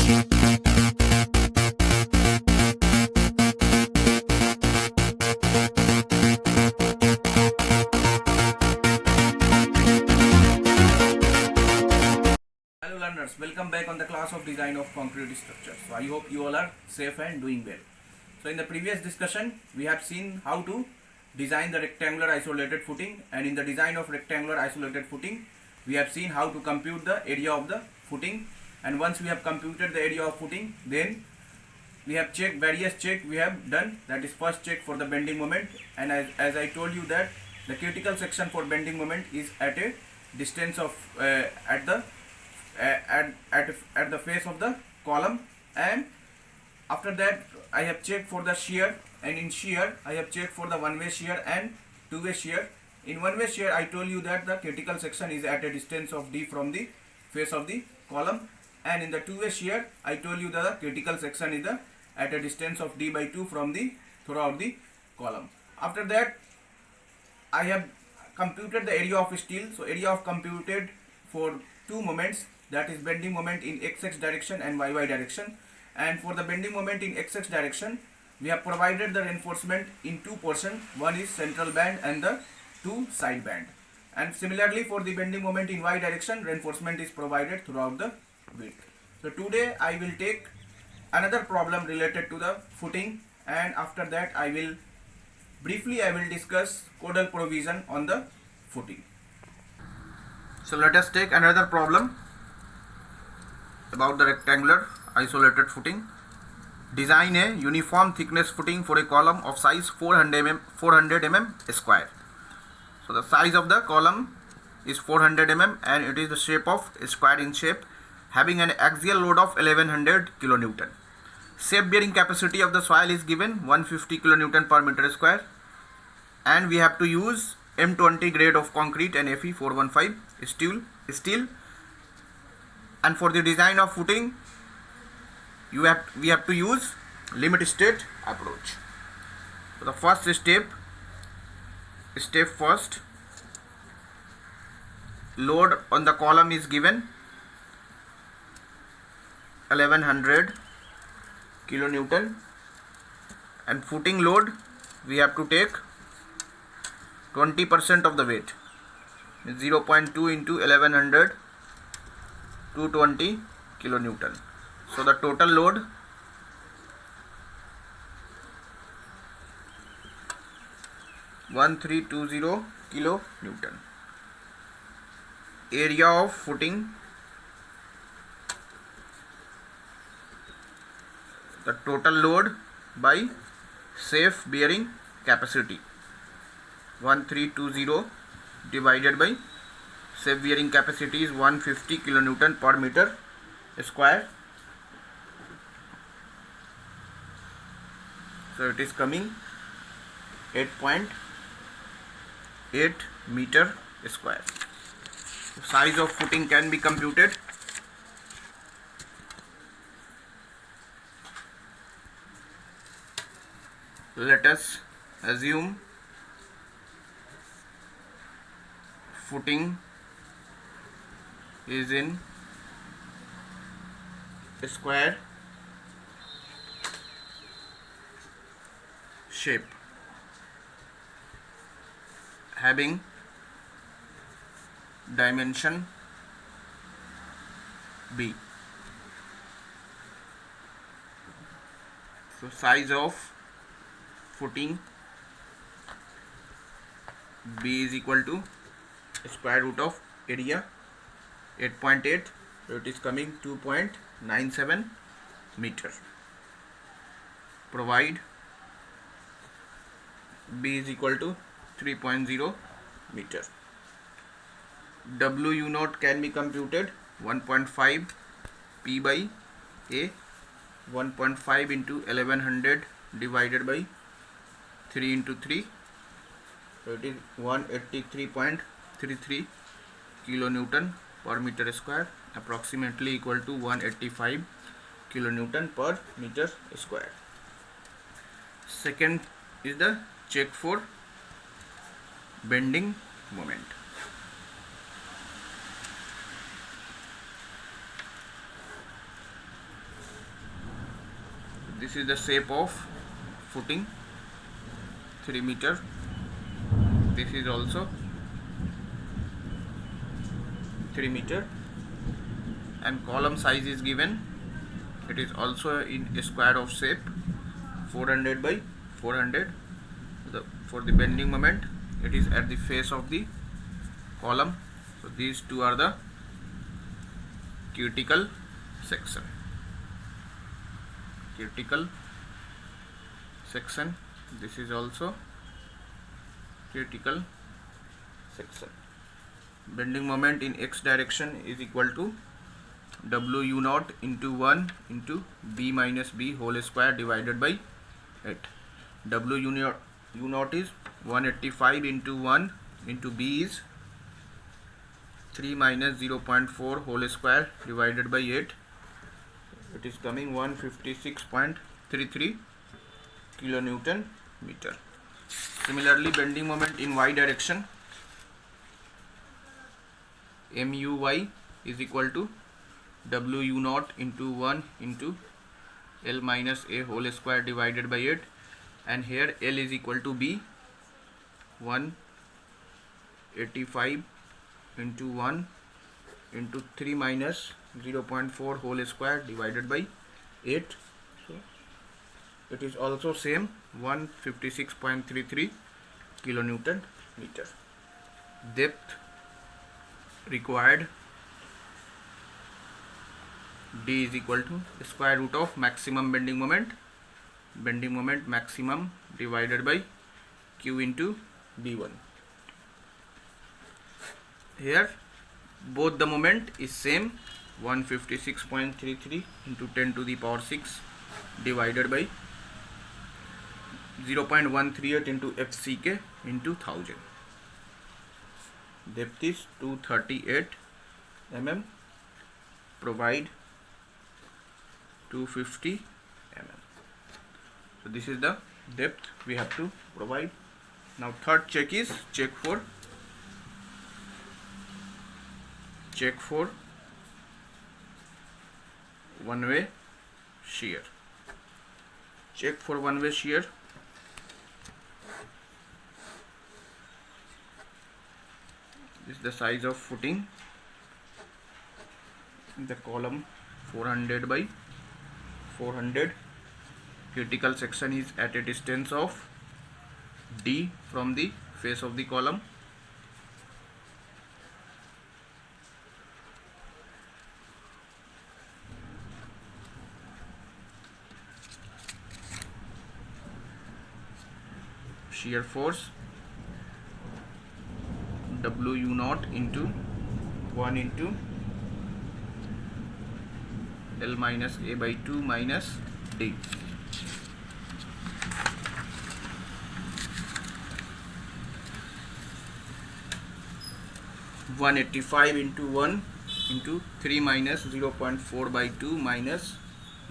Hello learners, welcome back on the class of design of concrete structures. So I hope you all are safe and doing well. So in the previous discussion we have seen how to design the rectangular isolated footing, and in the design of rectangular isolated footing we have seen how to compute the area of the footing, and once we have computed the area of footing, then we have checked various check we have done. That is first check for the bending moment, and as I told you that the critical section for bending moment is at a distance of at the face of the column, and after that I have checked for the shear, and in shear I have checked for the one-way shear and two-way shear. In one-way shear I told you that the critical section is at a distance of d from the face of the column, and in the two-way shear I told you that the critical section is at a distance of d by 2 from the throughout the column. After that I have computed the area of steel. So area of computed for two moments, that is bending moment in xx direction and yy direction, and for the bending moment in xx direction we have provided the reinforcement in two portions, one is central band and the two side band, and similarly for the bending moment in y direction reinforcement is provided throughout the width. So today I will take another problem related to the footing, and after that I will discuss codal provision on the footing. So let us take another problem about the rectangular isolated footing. Design a uniform thickness footing for a column of size 400 mm square. So the size of the column is 400 mm and it is the shape of square in shape, having an axial load of 1100 kilonewton. Shape bearing capacity of the soil is given 150 kilonewton per meter square, and we have to use M20 grade of concrete and Fe 415 steel. And for the design of footing we have to use limit state approach. So the first step first, load on the column is given 1100 kilonewton, and footing load we have to take 20% of the weight, 0.2 into 1100, 220 kilonewton. So the total load is 1320 kilonewton. Area of footing, the total load by safe bearing capacity, 1320 divided by safe bearing capacity is 150 kilonewton per meter square. So it is coming 8.8 meter square. Size of footing can be computed. Let us assume footing is in square shape, having dimension B. So size of footing B is equal to square root of area 8.8, so it is coming 2.97 meter. Provide B is equal to 3.0 meter. W naught can be computed 1.5 P by A, 1.5 into 1100 divided by 3 into 3, so it is 183.33 kilonewton per meter square, approximately equal to 185 kilonewton per meter square. Second is the check for bending moment. this is the shape of footing, 3 meter. This is also 3 meter, and column size is given. It is also in a square of shape, 400 by 400. For the bending moment, it is at the face of the column. So these two are the critical section. Critical section. This is also critical section. Bending moment in x direction is equal to W u naught into 1 into b minus b whole square divided by 8. W u naught is 185 into 1 into b is 3 minus 0.4 whole square divided by 8. It is coming 156.33 kilonewton meter. Similarly, bending moment in y direction, MUY is equal to W u naught into 1 into L minus A whole square divided by 8, and here L is equal to B, 185 into 1 into 3 minus 0.4 whole square divided by 8. So it is also same 156.33 kilonewton meter. Depth required, D is equal to square root of maximum bending moment maximum divided by Q into B1. Here both the moment is same, 156.33 into 10 to the power 6 divided by 0.138 into FCK into 1000. Depth is 238 mm, provide 250 mm. So this is the depth we have to provide. Now third check is check for one way shear. Check for one way shear. This is the size of footing in the column, 400 by 400. Critical section is at a distance of D from the face of the column. Shear force, W u naught into 1 into L minus A by 2 minus D. (185 into 1 into 3 minus 0.4 by 2 minus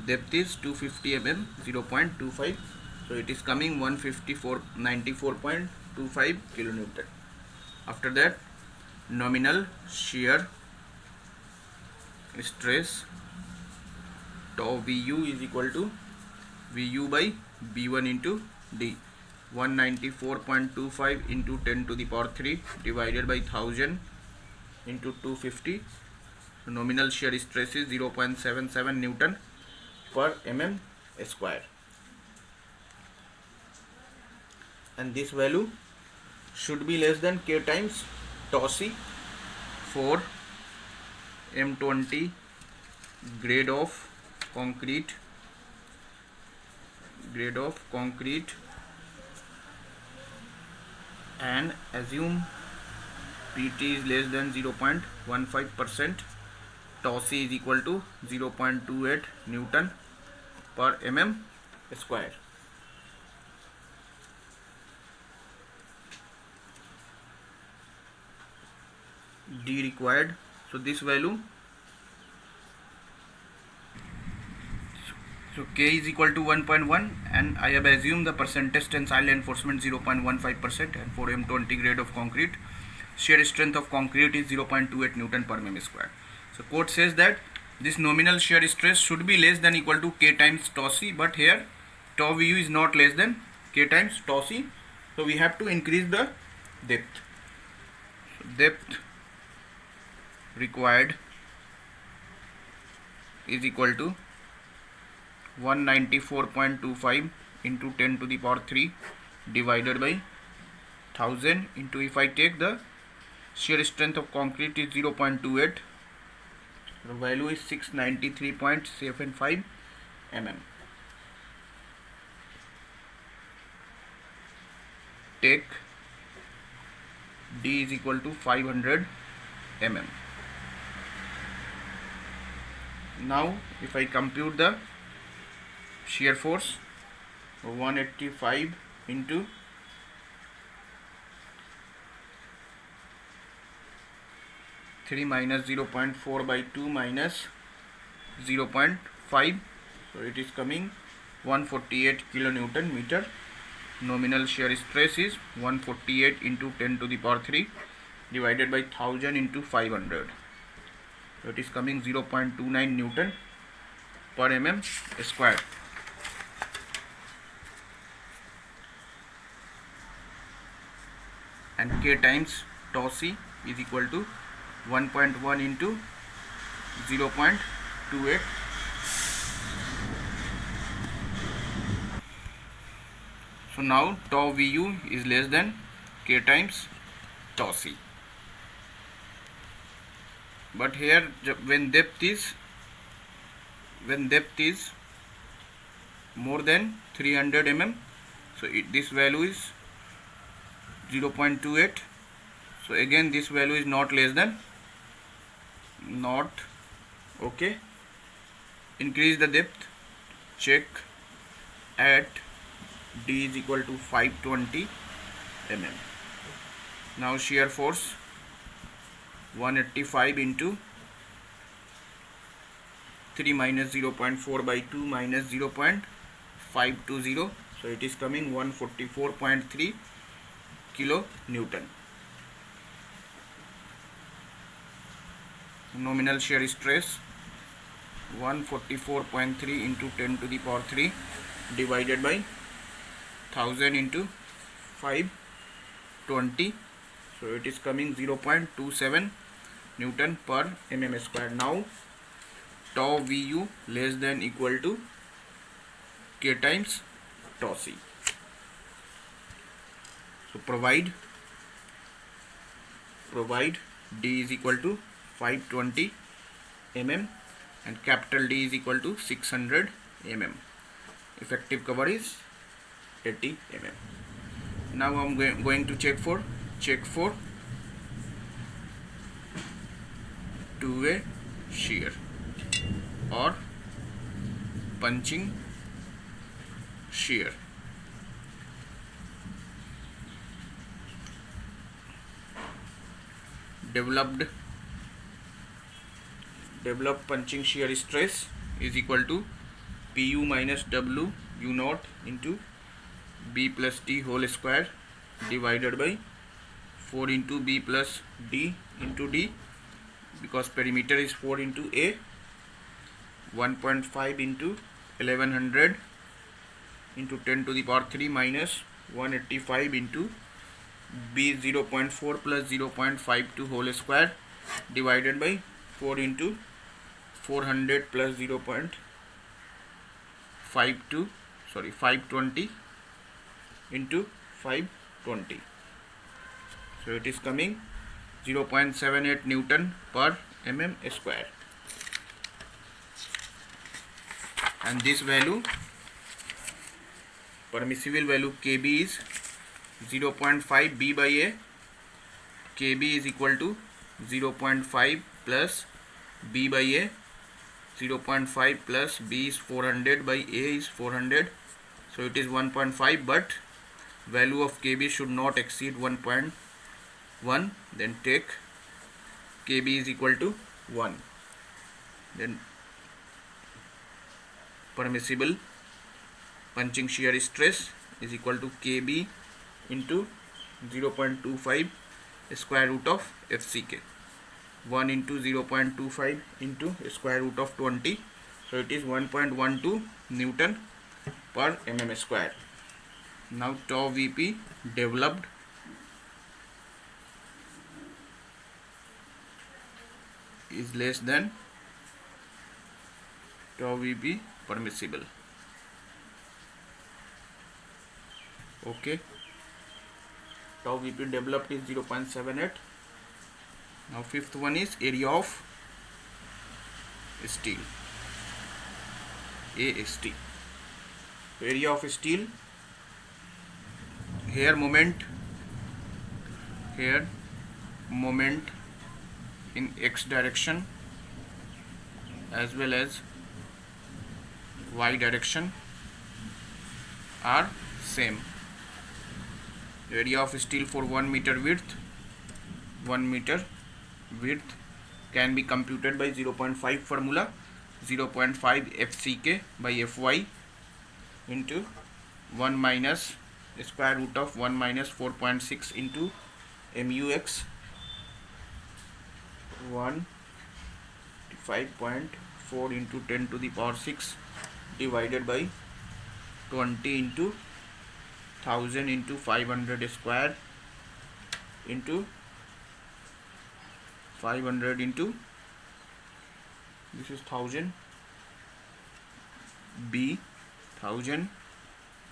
depth is 250 mm, 0.25. So it is coming 94.25 kilonewton. After that, nominal shear stress tau Vu is equal to Vu by B1 into D, 194.25 into 10 to the power 3 divided by 1000 into 250. So nominal shear stress is 0.77 Newton per mm square, and this value should be less than K times tau C for M20 grade of concrete and assume PT is less than 0.15%. Tau C is equal to 0.28 Newton per mm square. D required. So this value, so K is equal to 1.1, and I have assumed the percentage tensile reinforcement 0.15%, and for M20 grade of concrete, shear strength of concrete is 0.28 Newton per mm square. So code says that this nominal shear stress should be less than equal to K times tau C, but here tau Vu is not less than K times tau C, so we have to increase the depth. So depth required is equal to 194.25 into 10 to the power 3 divided by 1000 into, if I take the shear strength of concrete is 0.28, the value is 693.75 mm. Take D is equal to 500 mm. Now if I compute the shear force, 185 into 3 minus 0.4 by 2 minus 0.5, so it is coming 148 kilonewton meter. Nominal shear stress is 148 into 10 to the power 3 divided by 1000 into 500, so it is coming 0.29 Newton per mm square. And K times tau C is equal to 1.1 into 0.28. So now tau Vu is less than K times tau C. But here when depth is more than 300 mm, so this value is 0.28. So again this value is not less than, not okay. Increase the depth, check at D is equal to 520 mm. Now shear force 185 into 3 minus 0.4 by 2 minus 0.520, so it is coming 144.3 kilo Newton. Nominal shear stress 144.3 into 10 to the power 3 divided by 1000 into 520, so it is coming 0.27 Newton per mm square. Now tau Vu less than equal to K times tau C. So provide D is equal to 520 mm and capital D is equal to 600 mm. Effective cover is 80 mm. Now I am going to check for two-way shear or punching shear. Developed punching shear stress is equal to Pu minus W U naught into B plus T whole square divided by 4 into B plus D into D, because perimeter is 4 into A, 1.5 into 1100 into 10 to the power 3 minus 185 into B 0.4 plus 0.52 whole square divided by 4 into 400 plus 520 into 520, so it is coming 0.78 Newton per mm square. And this value, permissible value Kb is 0.5 B by A. Kb is equal to 0.5 plus B by A. 0.5 plus B is 400 by A is 400, so it is 1.5, but value of Kb should not exceed 1.1. Then take Kb is equal to 1. Then permissible punching shear stress is equal to Kb into 0.25 square root of FCK. 1 into 0.25 into square root of 20, so it is 1.12 Newton per mm square. Now tau Vp developed is less than tau Vp permissible. Okay, tau Vp developed is 0.78. Now fifth one is area of steel, AST. Area of steel, here moment in x direction as well as y direction are same. Area of steel for 1 meter width can be computed by 0.5 formula, 0.5 FCK by Fy into 1 minus square root of 1 minus 4.6 into MUX 155.4 into 10 to the power 6 divided by 20 into 1000 into 500 square into 500 into, this is 1000 B 1000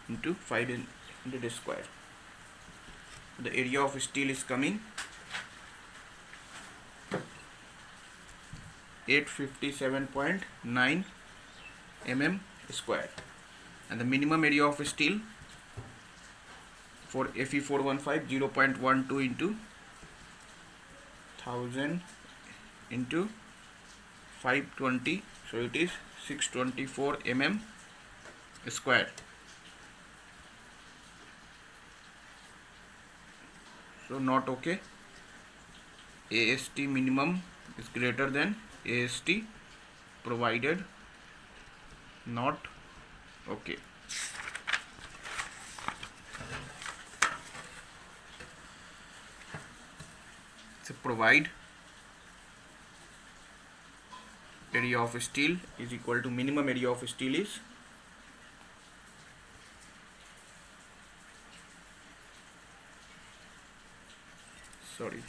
into 500 square. The area of steel is coming 857.9 mm square, and the minimum area of steel for Fe415 0.12 into 1000 into 520, so it is 624 mm square. So not okay. AST minimum is greater than AST provided, not okay. So provide area of steel is equal to minimum area of steel is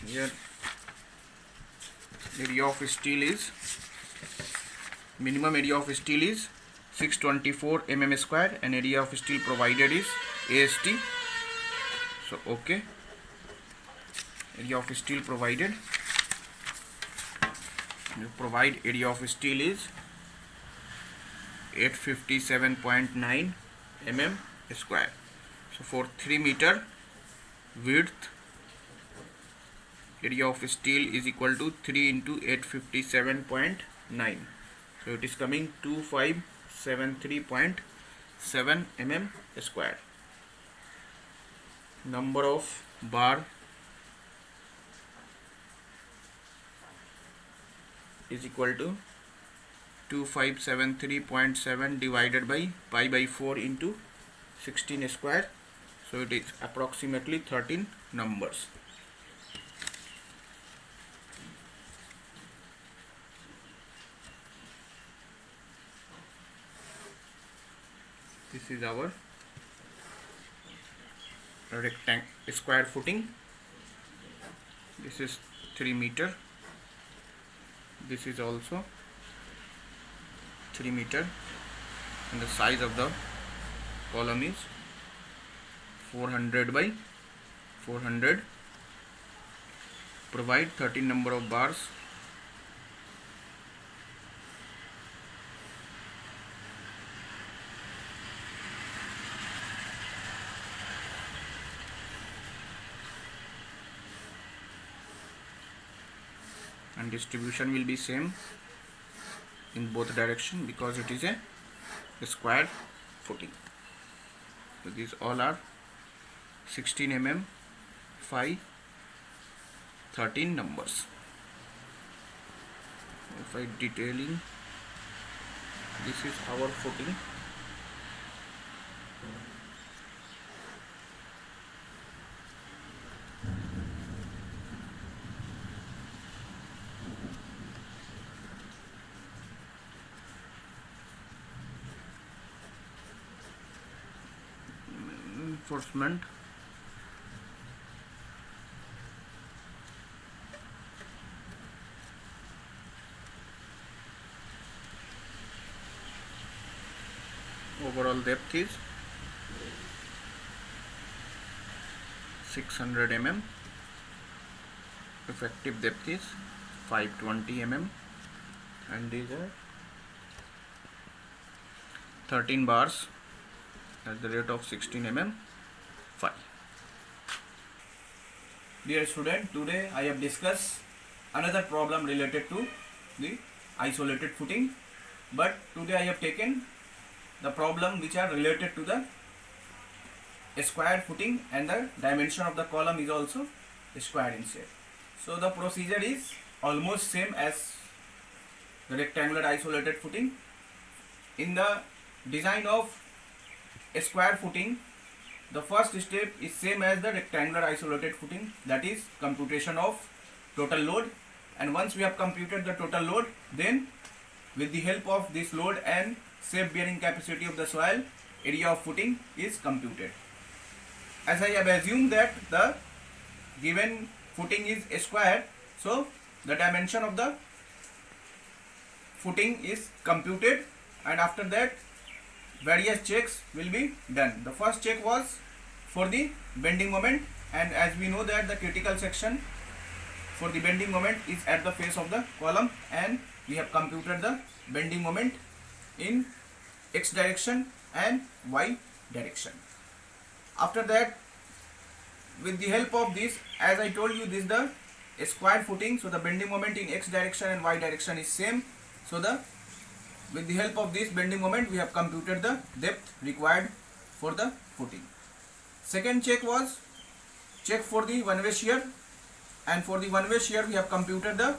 here area of steel is minimum area of steel is 624 mm square and area of steel provided is AST. So okay, area of steel provided, you provide area of steel is 857.9 mm square. So for 3 meter width, area of steel is equal to 3 into 857.9, so it is coming 2573.7 mm square. Number of bar is equal to 2573.7 divided by pi by 4 into 16 square, so it is approximately 13 numbers. This is our square footing. This is 3 meter. This is also 3 meter, and the size of the column is 400 by 400. Provide 13 number of bars. And distribution will be same in both direction because it is a square footing. So these all are 16 mm 5 13 numbers. If I detailing, this is our footing. reinforcement overall depth is 600 mm, effective depth is 520 mm, and these are 13 bars at the rate of 16 mm 5. Dear student, today I have discussed another problem related to the isolated footing, but today I have taken the problem which are related to the square footing, and the dimension of the column is also square in shape. So the procedure is almost same as the rectangular isolated footing. In the design of a square footing, the first step is same as the rectangular isolated footing, that is computation of total load. And once we have computed the total load, then with the help of this load and shape bearing capacity of the soil, area of footing is computed. As I have assumed that the given footing is a square, so the dimension of the footing is computed, and after that various checks will be done. The first check was for the bending moment, and as we know that the critical section for the bending moment is at the face of the column, and we have computed the bending moment in x direction and y direction. After that, with the help of this, as I told you, this is the square footing, so the bending moment in x direction and y direction is same. So with the help of this bending moment, we have computed the depth required for the footing. Second check was check for the one-way shear, and for the one-way shear we have computed the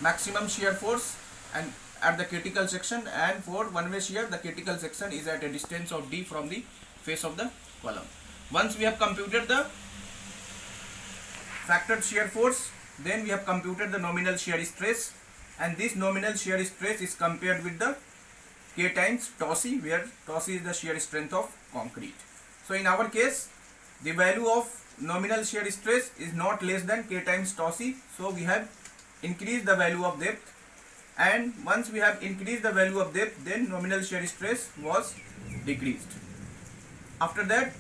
maximum shear force and at the critical section, and for one-way shear the critical section is at a distance of d from the face of the column. Once we have computed the factored shear force, then we have computed the nominal shear stress, and this nominal shear stress is compared with the K times tau c, where tau c is the shear strength of concrete. So in our case, the value of nominal shear stress is not less than K times tau c, so we have increased the value of depth, and once we have increased the value of depth, then nominal shear stress was decreased. After that,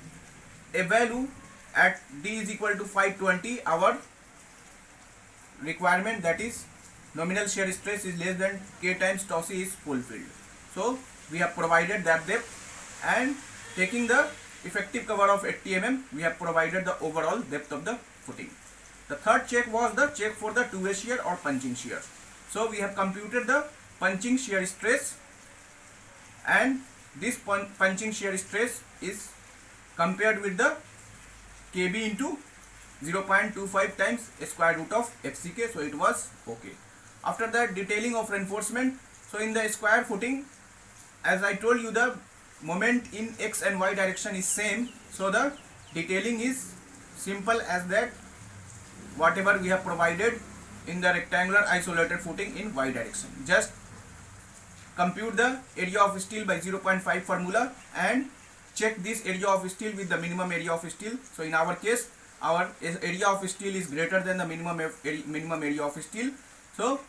a value at d is equal to 520, our requirement, that is nominal shear stress is less than K times tau c, is fulfilled. So we have provided that depth, and taking the effective cover of 80 mm, we have provided the overall depth of the footing. The third check was the check for the two-way shear or punching shear. So we have computed the punching shear stress, and this punching shear stress is compared with the kb into 0.25 times square root of fck, so it was okay. After that, detailing of reinforcement. So in the square footing, as I told you, the moment in x and y direction is same, so the detailing is simple as that, whatever we have provided in the rectangular isolated footing in y direction. Just compute the area of steel by 0.5 formula and check this area of steel with the minimum area of steel. So in our case, our area of steel is greater than the minimum area of steel, so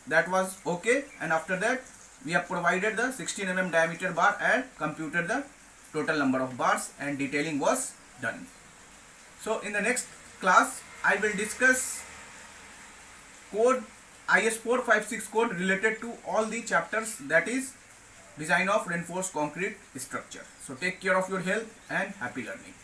that was okay. And after that, we have provided the 16 mm diameter bar and computed the total number of bars, and detailing was done. So in the next class, I will discuss code IS 456 code related to all the chapters, that is design of reinforced concrete structure. So take care of your health and happy learning.